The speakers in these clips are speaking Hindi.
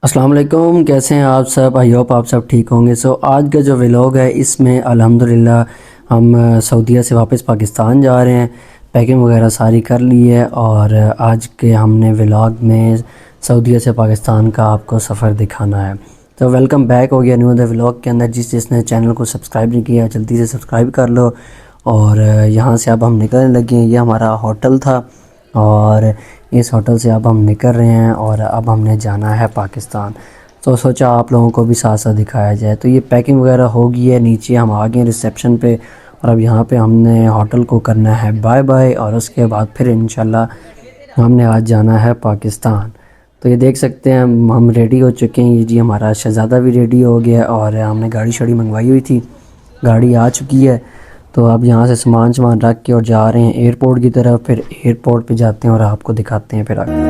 अस्सलाम वालेकुम, कैसे हैं आप सब। आई होप आप सब ठीक होंगे। आज का जो व्लॉग है इसमें अल्हम्दुलिल्लाह हम सऊदीया से वापस पाकिस्तान जा रहे हैं। पैकिंग वगैरह सारी कर ली है और आज के हमने व्लॉग में सऊदीया से पाकिस्तान का आपको सफ़र दिखाना है। तो वेलकम बैक हो गया न्यू द व्लॉग के अंदर। जिसने चैनल को सब्सक्राइब नहीं किया जल्दी से सब्सक्राइब कर लो। और यहाँ से अब हम निकलने लगे हैं। ये हमारा होटल था और इस होटल से अब हम निकल रहे हैं और अब हमने जाना है पाकिस्तान। तो सोचा आप लोगों को भी साथ साथ दिखाया जाए। तो ये पैकिंग वगैरह हो गई है, नीचे हम आ गए रिसेप्शन पे और अब यहाँ पे हमने होटल को करना है बाय बाय और उसके बाद फिर इंशाल्लाह हमने आज जाना है पाकिस्तान। तो ये देख सकते हैं हम रेडी हो चुके हैं। ये जी हमारा शहज़ादा भी रेडी हो गया और हमने गाड़ी शाड़ी मंगवाई हुई थी, गाड़ी आ चुकी है। तो अब यहाँ से सामान रख के और जा रहे हैं एयरपोर्ट की तरफ। फिर एयरपोर्ट पे जाते हैं और आपको दिखाते हैं फिर आगे।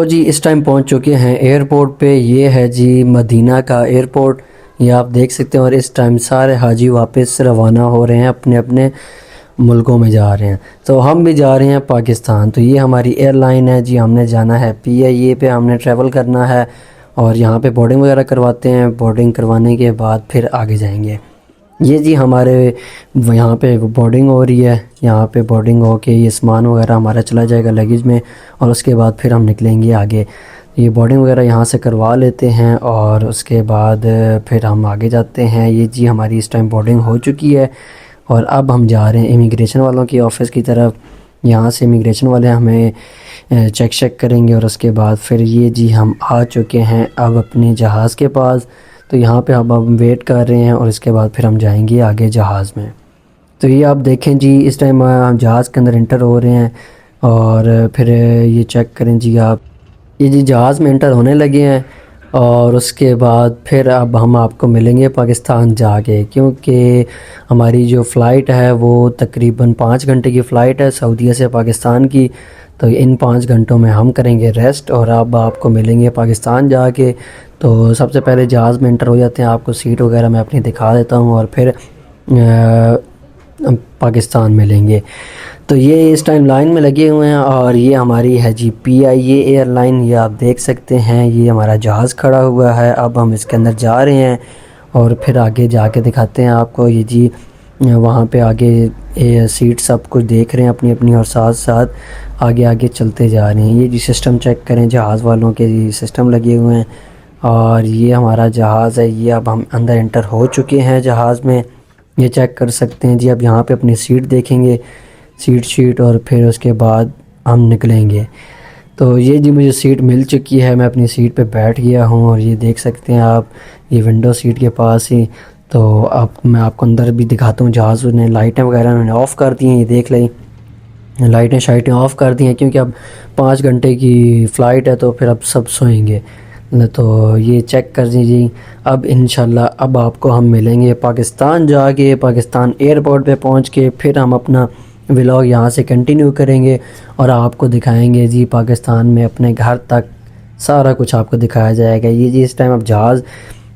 जी इस टाइम पहुंच चुके हैं एयरपोर्ट पे। ये है जी मदीना का एयरपोर्ट, ये आप देख सकते हैं। और इस टाइम सारे हाजी वापस रवाना हो रहे हैं, अपने अपने मुल्कों में जा रहे हैं। तो हम भी जा रहे हैं पाकिस्तान। तो ये हमारी एयरलाइन है जी, हमने जाना है PIA पे, हमने ट्रैवल करना है और यहाँ पे बोर्डिंग वगैरह करवाते हैं। बोर्डिंग करवाने के बाद फिर आगे जाएंगे। ये जी हमारे यहाँ पे बोर्डिंग हो रही है। यहाँ पे बोर्डिंग हो के ये सामान वगैरह हमारा चला जाएगा लगेज में और उसके बाद फिर हम निकलेंगे आगे। ये बोर्डिंग वगैरह यहाँ से करवा लेते हैं और उसके बाद फिर हम आगे जाते हैं। ये जी हमारी इस टाइम बोर्डिंग हो चुकी है और अब हम जा रहे हैं इमिग्रेशन वालों की ऑफ़िस की तरफ। यहाँ से इमिग्रेशन वाले हमें चेक करेंगे और उसके बाद फिर ये जी हम आ चुके हैं अब अपने जहाज़ के पास। तो यहाँ पे अब हम वेट कर रहे हैं और इसके बाद फिर हम जाएंगे आगे जहाज़ में। तो ये आप देखें जी, इस टाइम हम जहाज़ के अंदर इंटर हो रहे हैं और फिर ये चेक करें जी आप, ये जी जहाज़ में इंटर होने लगे हैं। और उसके बाद फिर अब हम आपको मिलेंगे पाकिस्तान जाके, क्योंकि हमारी जो फ़्लाइट है वो तकरीबन 5 घंटे की फ़्लाइट है सऊदीया से पाकिस्तान की। तो इन 5 घंटों में हम करेंगे रेस्ट और अब आपको मिलेंगे पाकिस्तान जाके। तो सबसे पहले जहाज़ में इंटर हो जाते हैं, आपको सीट वगैरह मैं अपनी दिखा देता हूँ और फिर पाकिस्तान मिलेंगे। तो ये इस टाइम लाइन में लगे हुए हैं और ये हमारी है जी PIA एयरलाइन। ये आप देख सकते हैं, ये हमारा जहाज़ खड़ा हुआ है। अब हम इसके अंदर जा रहे हैं और फिर आगे जाके दिखाते हैं आपको। ये जी वहाँ पे आगे सीट सब कुछ देख रहे हैं अपनी अपनी और साथ साथ आगे आगे चलते जा रहे हैं। ये जी सिस्टम चेक करें, जहाज़ वालों के जी सिस्टम लगे हुए हैं और ये हमारा जहाज़ है। ये अब हम अंदर एंटर हो चुके हैं जहाज़ में, ये चेक कर सकते हैं जी। अब यहाँ पे अपनी सीट देखेंगे, सीट और फिर उसके बाद हम निकलेंगे। तो ये जी मुझे सीट मिल चुकी है, मैं अपनी सीट पे बैठ गया हूँ और ये देख सकते हैं आप, ये विंडो सीट के पास ही। तो अब मैं आपको अंदर भी दिखाता हूँ। जहाज़ ने लाइटें वगैरह उन्होंने ऑफ़ कर दी हैं, ये देख लें, लाइटें शाइटें ऑफ़ कर दी हैं क्योंकि अब 5 घंटे की फ़्लाइट है तो फिर अब सब सोएंगे। तो ये चेक कर दीजिए। अब इंशाल्लाह अब आपको हम मिलेंगे पाकिस्तान जाके, पाकिस्तान एयरपोर्ट पे पहुंच के फिर हम अपना व्लॉग यहाँ से कंटिन्यू करेंगे और आपको दिखाएंगे जी पाकिस्तान में अपने घर तक सारा कुछ आपको दिखाया जाएगा। ये जी इस टाइम अब जहाज़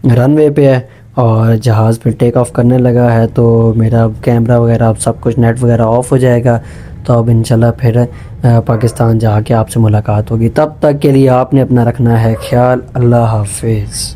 रनवे पे है और जहाज़ फिर टेक ऑफ करने लगा है, तो मेरा कैमरा वगैरह अब सब कुछ नेट वगैरह ऑफ़ हो जाएगा। तो अब इंशाल्लाह फिर पाकिस्तान जाके आपसे मुलाकात होगी। तब तक के लिए आपने अपना रखना है ख्याल। अल्लाह हाफिज़।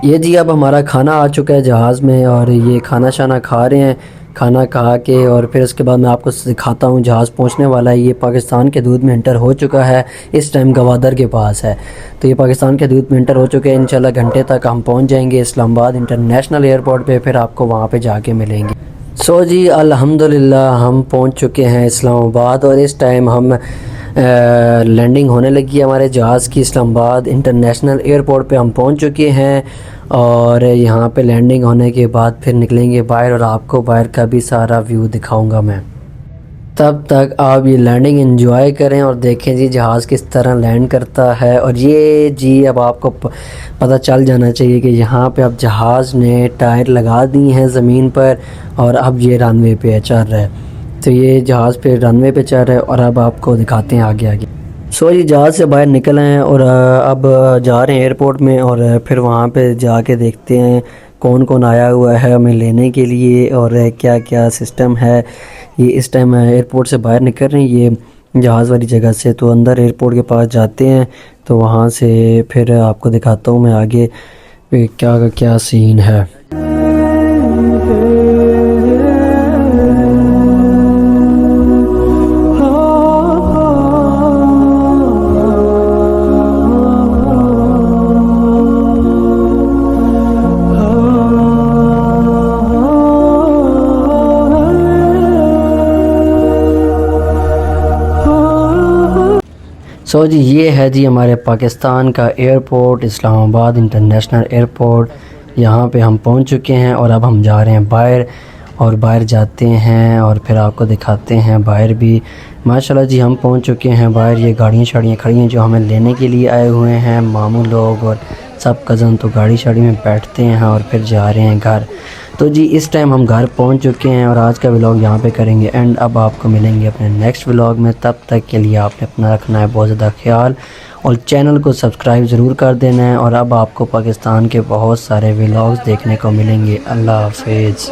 ये जी अब हमारा खाना आ चुका है जहाज़ में और ये खाना शाना खा रहे हैं। खाना खा के और फिर उसके बाद मैं आपको दिखाता हूँ जहाज़ पहुँचने वाला है। ये पाकिस्तान के हदूद में इंटर हो चुका है, इस टाइम गवादर के पास है। तो ये पाकिस्तान के हदूद में इंटर हो चुके हैं। इंशाल्लाह घंटे तक हम पहुँच जाएंगे इस्लामाबाद इंटरनेशनल एयरपोर्ट पे, फिर आपको वहाँ पे जाके मिलेंगे। सो जी अल्हम्दुलिल्लाह हम पहुँच चुके हैं इस्लामाबाद और इस टाइम हम लैंडिंग होने लगी है हमारे जहाज़ की। इस्लामाबाद इंटरनेशनल एयरपोर्ट पे हम पहुंच चुके हैं और यहाँ पे लैंडिंग होने के बाद फिर निकलेंगे बाहर और आपको बाहर का भी सारा व्यू दिखाऊंगा मैं। तब तक आप ये लैंडिंग एंजॉय करें और देखें जी जहाज़ किस तरह लैंड करता है। और ये जी अब आपको पता चल जाना चाहिए कि यहाँ पे अब जहाज़ ने टायर लगा दी हैं ज़मीन पर और अब ये रनवे पे चल रहा है। तो ये जहाज़ पे रनवे पे चल रहा है और अब आपको दिखाते हैं आगे आगे। सो ये जहाज़ से बाहर निकल आए हैं और अब जा रहे हैं एयरपोर्ट में और फिर वहाँ पे जाके देखते हैं कौन कौन आया हुआ है हमें लेने के लिए और क्या क्या सिस्टम है। ये इस टाइम एयरपोर्ट से बाहर निकल रहे हैं ये जहाज़ वाली जगह से, तो अंदर एयरपोर्ट के पास जाते हैं। तो वहाँ से फिर आपको दिखाता हूँ मैं आगे क्या क्या सीन है। सो जी ये है जी हमारे पाकिस्तान का एयरपोर्ट, इस्लामाबाद इंटरनेशनल एयरपोर्ट। यहाँ पे हम पहुँच चुके हैं और अब हम जा रहे हैं बाहर और बाहर जाते हैं और फिर आपको दिखाते हैं बाहर भी। माशाल्लाह जी हम पहुँच चुके हैं बाहर। ये गाड़ियाँ शाड़ियाँ खड़ी हैं जो हमें लेने के लिए आए हुए हैं, मामू लोग और सब कज़न। तो गाड़ी शाड़ी में बैठते हैं और फिर जा रहे हैं घर। तो जी इस टाइम हम घर पहुंच चुके हैं और आज का व्लॉग यहाँ पे करेंगे एंड। अब आपको मिलेंगे अपने नेक्स्ट व्लॉग में। तब तक के लिए आपने अपना रखना है बहुत ज़्यादा ख्याल और चैनल को सब्सक्राइब ज़रूर कर देना है। और अब आपको पाकिस्तान के बहुत सारे व्लॉग्स देखने को मिलेंगे। अल्लाह हाफिज़।